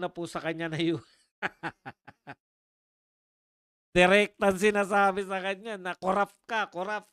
na po sa kanya na yun. Direktang sinasabi sa kanya na corrupt ka, corrupt.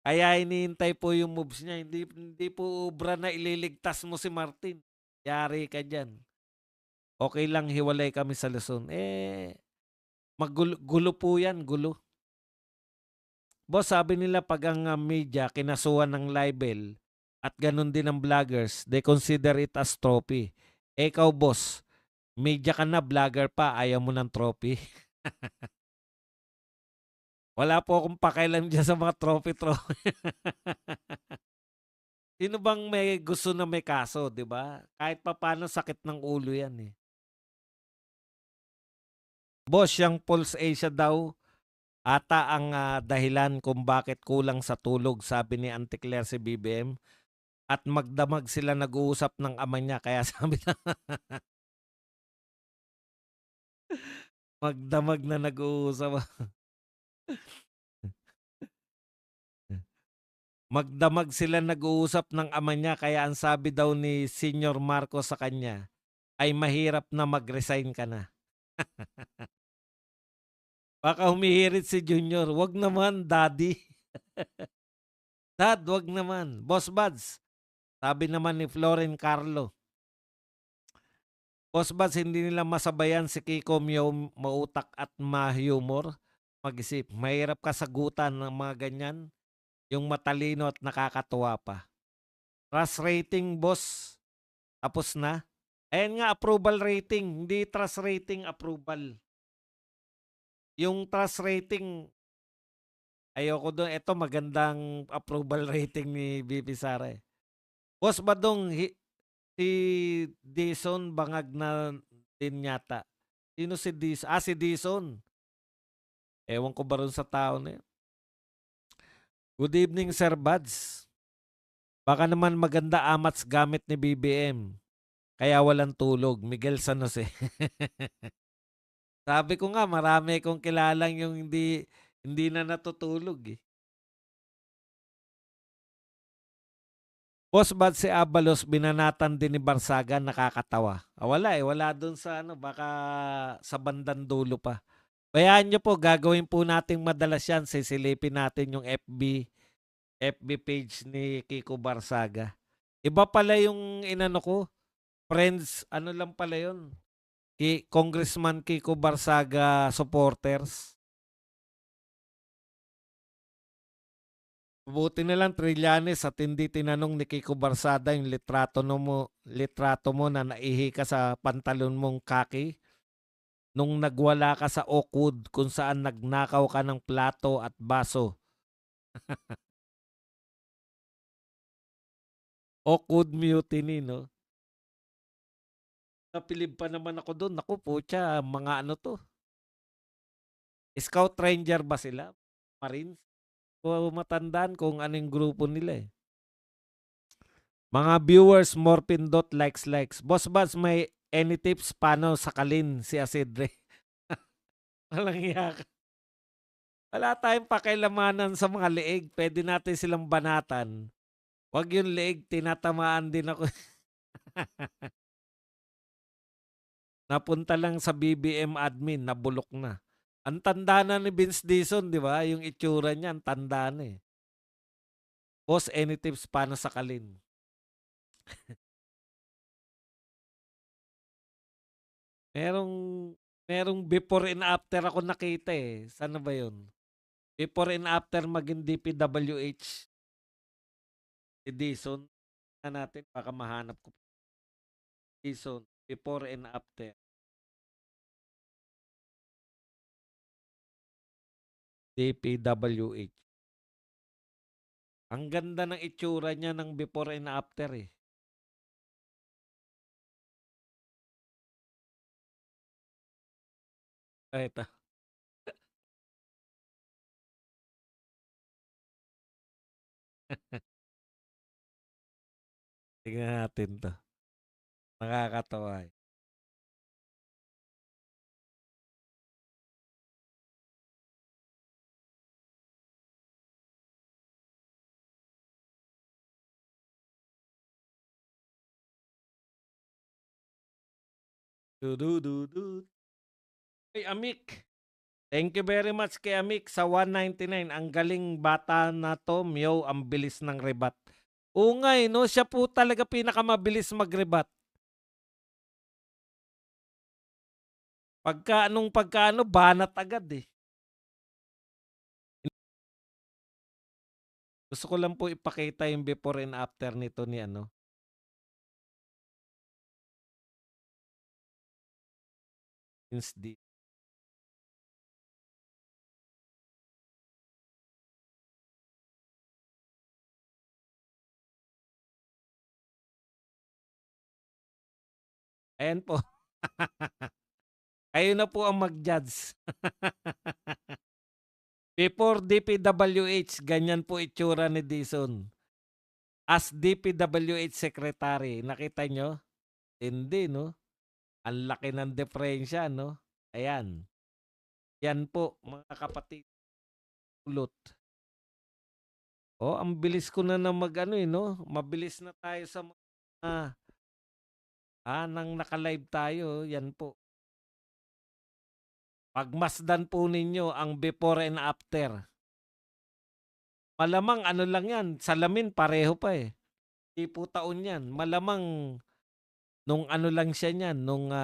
Kaya hinihintay po yung moves niya, hindi po ubra na ililigtas mo si Martin. Yari ka diyan. Okey lang hiwalay kami sa Luzon, gulo po yan, gulo. Boss, sabi nila 'pag ang, media kinasuhan ng libel at gano'n din ang vloggers, they consider it as trophy. Ikaw boss, media ka na, vlogger pa, ayaw mo ng trophy? Wala po akong pakialam diyan sa mga trophy-trophy. Sino bang may gusto na may kaso, 'di ba? Kahit papaano sakit ng ulo 'yan, eh. Boss, yang Pulse Asia daw ata ang, dahilan kung bakit kulang sa tulog, sabi ni Auntie Claire si BBM. At magdamag sila nag-uusap ng ama niya kaya sabi na magdamag na nag-uusap. Magdamag sila nag-uusap ng ama niya kaya ang sabi daw ni Senyor Marcos sa kanya ay mahirap na mag-resign ka na. Baka humihirit si Junior, "Wag naman daddy." "Dad, wag naman." "Boss Buds," sabi naman ni Floren Carlo, "Boss Buds, hindi nila masabayan si Kiko mautak at ma-humor, mag-isip. Mahirap ka sagutan ng mga ganyan. Yung matalino at nakakatuwa pa." Trust rating boss, tapos na. Ayan nga approval rating, hindi trust rating, approval. Yung trust rating, ayoko dun, eto magandang approval rating ni VP Sara, eh. Boss Badong, si Dison bangag na din yata. Sino si Dison? Si Dison. Ewan ko ba ron sa tao na yun. Good evening, Sir Buds. Baka naman maganda amats gamit ni BBM. Kaya walang tulog, Miguel San Jose. Sabi ko nga marami kong kilalang yung hindi na natutulog, eh. Boss ba't si Abalos binanatan din ni Barsaga, nakakatawa? Wala, wala dun sa ano, baka sa bandang dulo pa. Bayaan niyo po, gagawin po nating madalas yan, sisilipin natin yung FB page ni Kiko Barsaga. Iba pala yung inano ko, friends, ano lang pala yun, Congressman Kiko Barsaga supporters. Buti na lang Trillanes at hindi tinanong ni Kiko Barsada yung litrato mo na naihi ka sa pantalon mong kaki nung nagwala ka sa Oakwood kung saan nagnakaw ka ng plato at baso. Oakwood Mutiny, no? Napilib pa naman ako doon. Naku, putya, mga ano to? Scout Ranger ba sila? Marines? O matandaan kung anong grupo nila, eh. Mga viewers, more pindot, likes. Boss Bats, may any tips paano sakalin si Asidre? Walang iya ka. Wala tayong pakialamanan sa mga leeg. Pwede natin silang banatan. Wag yung leeg, tinatamaan din ako. Napunta lang sa BBM admin, nabulok na. Ang tanda na ni Vince Dizon, di ba? Yung itsura niya, ang tanda na, eh. Boss, any tips paano sakalin? Merong, merong before and after ako nakita, eh. Sana ba yun? Before and after maging DPWH si Dizon. Na natin, baka mahanap ko. Dizon, before and after. DPWH. Ang ganda ng itsura niya ng before and after, eh. Ito, tingnan natin 'to. Nakakatawa, eh. Du-du-du-du. Ay, Amik. Thank you very much kay Amik sa 199. Ang galing bata na 'to, Meow, ang bilis ng rebat. Oo nga, eh, 'no, siya po talaga pinakamabilis mag-rebat. Pagka ano, banat agad, eh. Gusto ko lang po ipakita yung before and after nito ni ano, Vince D. Ayan po. Kayo na po ang mag-judge. Before DPWH, ganyan po itsura ni Dizon. As DPWH Secretary, nakita nyo? Hindi, no? Ang laki ng diferensya, no? Ayan. Yan po, mga kapatid. Ulot. Oh, ang bilis ko na mag-ano, eh, no? Mabilis na tayo sa mga, nang naka-live tayo. Yan po. Pagmasdan po ninyo ang before and after. Malamang ano lang yan, salamin pareho pa, eh. Di po taon yan. Malamang nung ano lang siya niyan, nung,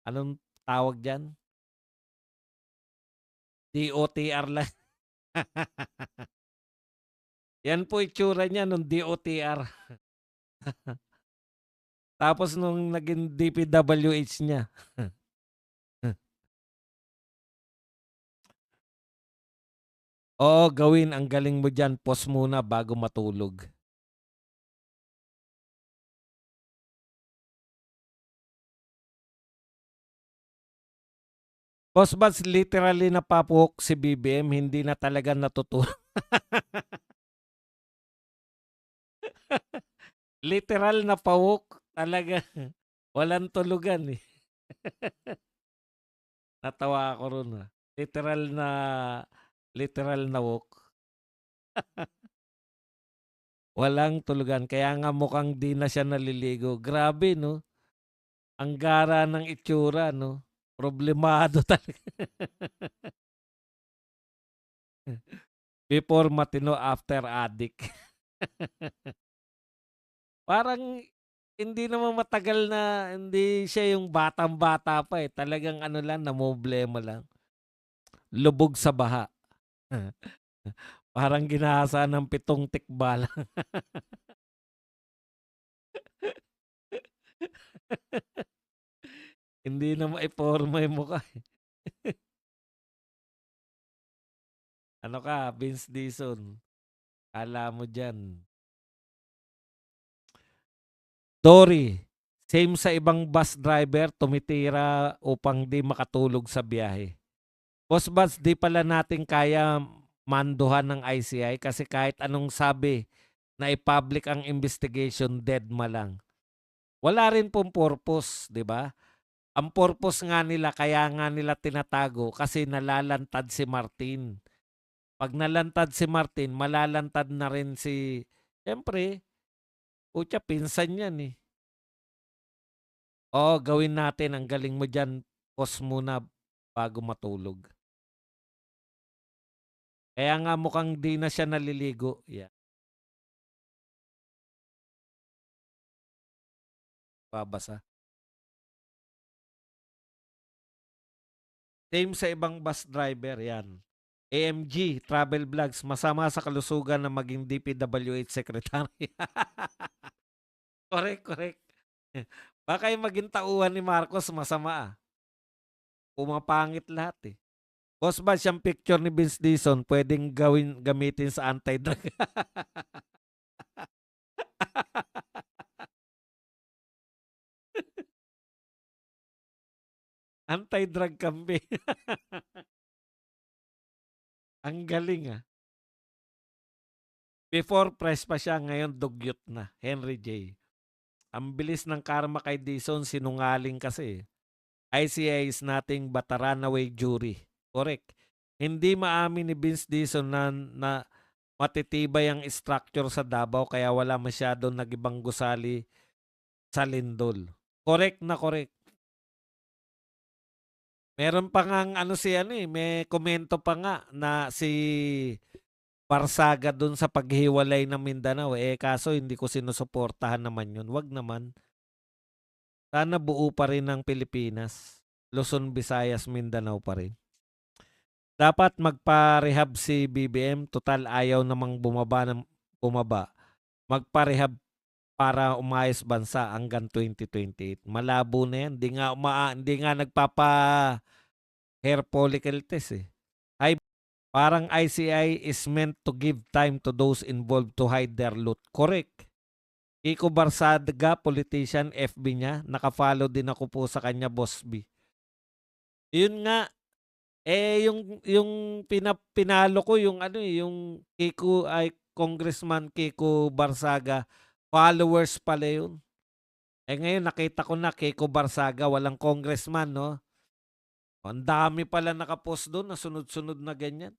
anong tawag diyan? DOTR lang. Yan po itsura niya nung DOTR. Tapos nung naging DPWH niya. Oo, gawin. Ang galing mo diyan. Pause muna bago matulog. Boss Buds, literally napapuk si BBM, hindi na talaga natutulog. Literal na pawok talaga. Walang tulugan, eh. Natawa ako ron, literal na wok. Walang tulugan. Kaya nga mukhang di na siya naliligo. Grabe, no? Ang gara ng itsura, no? Problemado talaga. Before matino, after addict. Parang hindi naman matagal na hindi siya yung batang-bata pa, eh. Talagang ano lang, namomblema lang. Lubog sa baha. Parang ginahasa ng 7 tikbalang. Hindi na maiporma yung mukha, eh. Ano ka, Vince Dizon? Akala mo diyan. Dory, same sa ibang bus driver, tumitira upang di makatulog sa biyahe. Boss Buds, di pala natin kaya manduhan ng ICI kasi kahit anong sabi na i-public ang investigation, dead ma lang. Wala rin pong purpose, di ba? Ang purpose nga nila, kaya nga nila tinatago kasi nalalantad si Martin. Pag nalantad si Martin, malalantad na rin si, siyempre, putya, pinsan yan, eh. Oo, gawin natin. Ang galing mo dyan. Pause muna bago matulog. Kaya nga mukhang di na siya naliligo. Yeah, babasa. Same sa ibang bus driver, yan. AMG, travel vlogs, masama sa kalusugan na maging DPWH secretary. Correct, correct. Baka yung maging tauhan ni Marcos masama, ah. Pumapangit lahat, eh. Boss ba siyang picture ni Vince Dizon pwedeng gamitin sa anti-drug? Anti-drug campaign. Ang galing, ah. Before press pa siya, ngayon dugyot na. Henry J. Ang bilis ng karma kay Dizon, sinungaling kasi. ICI is nothing but a runaway jury. Correct. Hindi maamin ni Vince Dizon na matitibay ang structure sa Davao kaya wala masyadong nagibang gusali sa lindol. Correct na correct. Meron pa ngang ano si ano, eh, may komento pa nga na si Barsaga dun sa paghiwalay ng Mindanao, eh, kaso hindi ko sinusuportahan naman yun, wag naman. Sana buo pa rin ang Pilipinas. Luzon, Visayas, Mindanao pa rin. Dapat magpa-rehab si BBM, total ayaw namang bumaba. Magpa-rehab para umayos bansa hanggang 2028. Malabo na yan. Hindi nga nagpapa-hair follicle test eh. Parang ICI is meant to give time to those involved to hide their loot. Correct. Kiko Barsaga, politician, FB niya. Nakafollow din ako po sa kanya, Boss B. Yun nga, yung pinalo ko, yung ano eh, yung Congressman Kiko Barsaga, followers pala yun. Ngayon nakita ko na Kiko Barsaga, walang congressman, no? Ang dami pala nakapost doon na sunod-sunod na ganyan.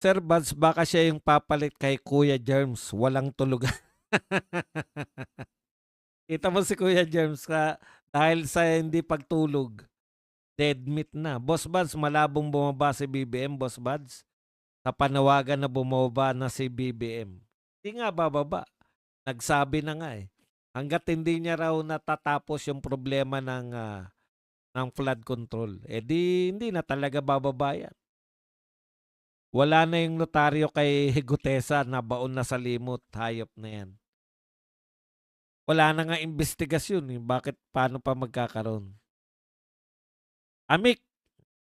Sir Buds, baka siya yung papalit kay Kuya Germs. Walang tulugan. Kita mo si Kuya Germs dahil sa hindi pagtulog. Dead meat na. Boss Buds, malabong bumaba si BBM, Boss Buds. Sa panawagan na bumaba na si BBM. Hindi nga bababa. Nagsabi na nga eh. Hanggat hindi niya raw natatapos yung problema ng flood control, hindi na talaga bababa yan. Wala na yung notaryo kay Gutesa na baon na sa limot. Hayop na yan. Wala na nga investigasyon eh. Paano pa magkakaroon? Amik.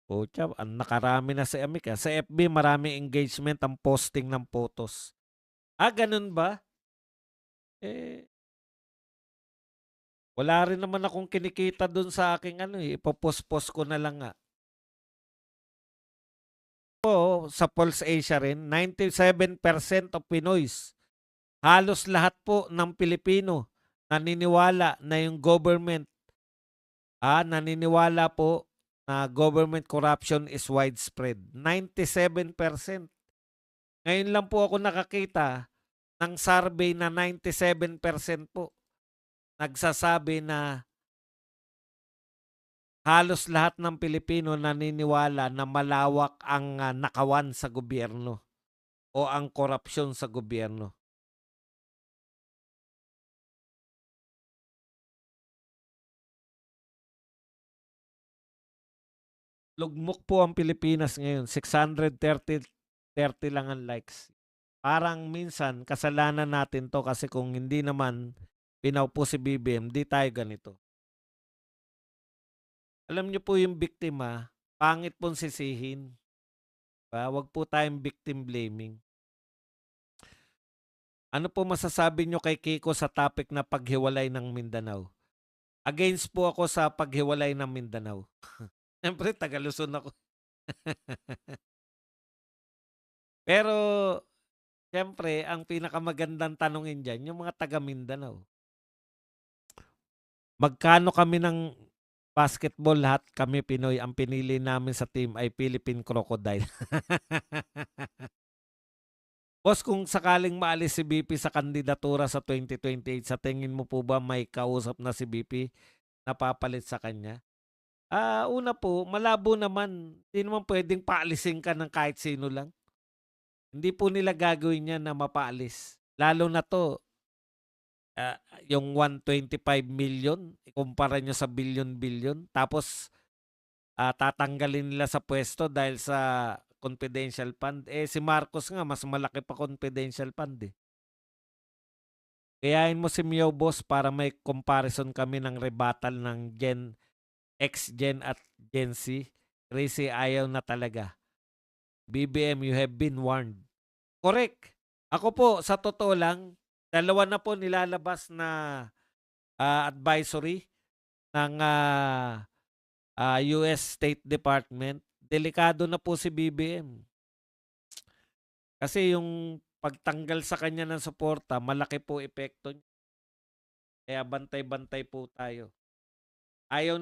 Pucha, nakarami na si Amik. Sa FB, marami engagement ang posting ng photos. Ganun ba? Wala rin naman akong kinikita dun sa aking ipopost-post ko na lang nga. Sa Pulse Asia rin, 97% of Pinoys, halos lahat po ng Pilipino, naniniwala na yung government, naniniwala po na government corruption is widespread. 97%. Ngayon lang po ako nakakita ng survey na 97% po nagsasabi na halos lahat ng Pilipino naniniwala na malawak ang nakawan sa gobyerno o ang korupsyon sa gobyerno. Lugmok po ang Pilipinas ngayon. 630 lang ang likes. Parang minsan kasalanan natin to kasi kung hindi naman pinaupo si BBM, di tayo ganito. Alam niyo po yung biktima, pangit pong sisihin. Wag po tayong victim blaming. Ano po masasabi nyo kay Kiko sa topic na paghiwalay ng Mindanao? Against po ako sa paghiwalay ng Mindanao. Siyempre, Taga-Luzon ako. Pero, siyempre, ang pinakamagandang tanongin dyan, yung mga taga-Mindanao. Magkano kami ng basketball, lahat kami Pinoy, ang pinili namin sa team ay Philippine Crocodile. Boss, kung sakaling maalis si BP sa kandidatura sa 2028, sa tingin mo po ba may kausap na si BP na papalit sa kanya? Una po, malabo naman. Hindi naman pwedeng paalisin ka ng kahit sino lang. Hindi po nila gagawin yan na mapaalis. Lalo na to, yung 125 million, ikumpara nyo sa billion-billion. Tapos, tatanggalin nila sa pwesto dahil sa confidential fund. Si Marcos nga, mas malaki pa confidential fund eh. Kayain mo si Mio Boss para may comparison kami ng rebuttal ng X-Gen at Gen Z. Crazy, ayaw na talaga. BBM, you have been warned. Correct. Ako po, sa totoo lang, dalawa na po nilalabas na advisory ng US State Department. Delikado na po si BBM. Kasi yung pagtanggal sa kanya ng suporta, malaki po epekto niya. Kaya bantay-bantay po tayo. Ayaw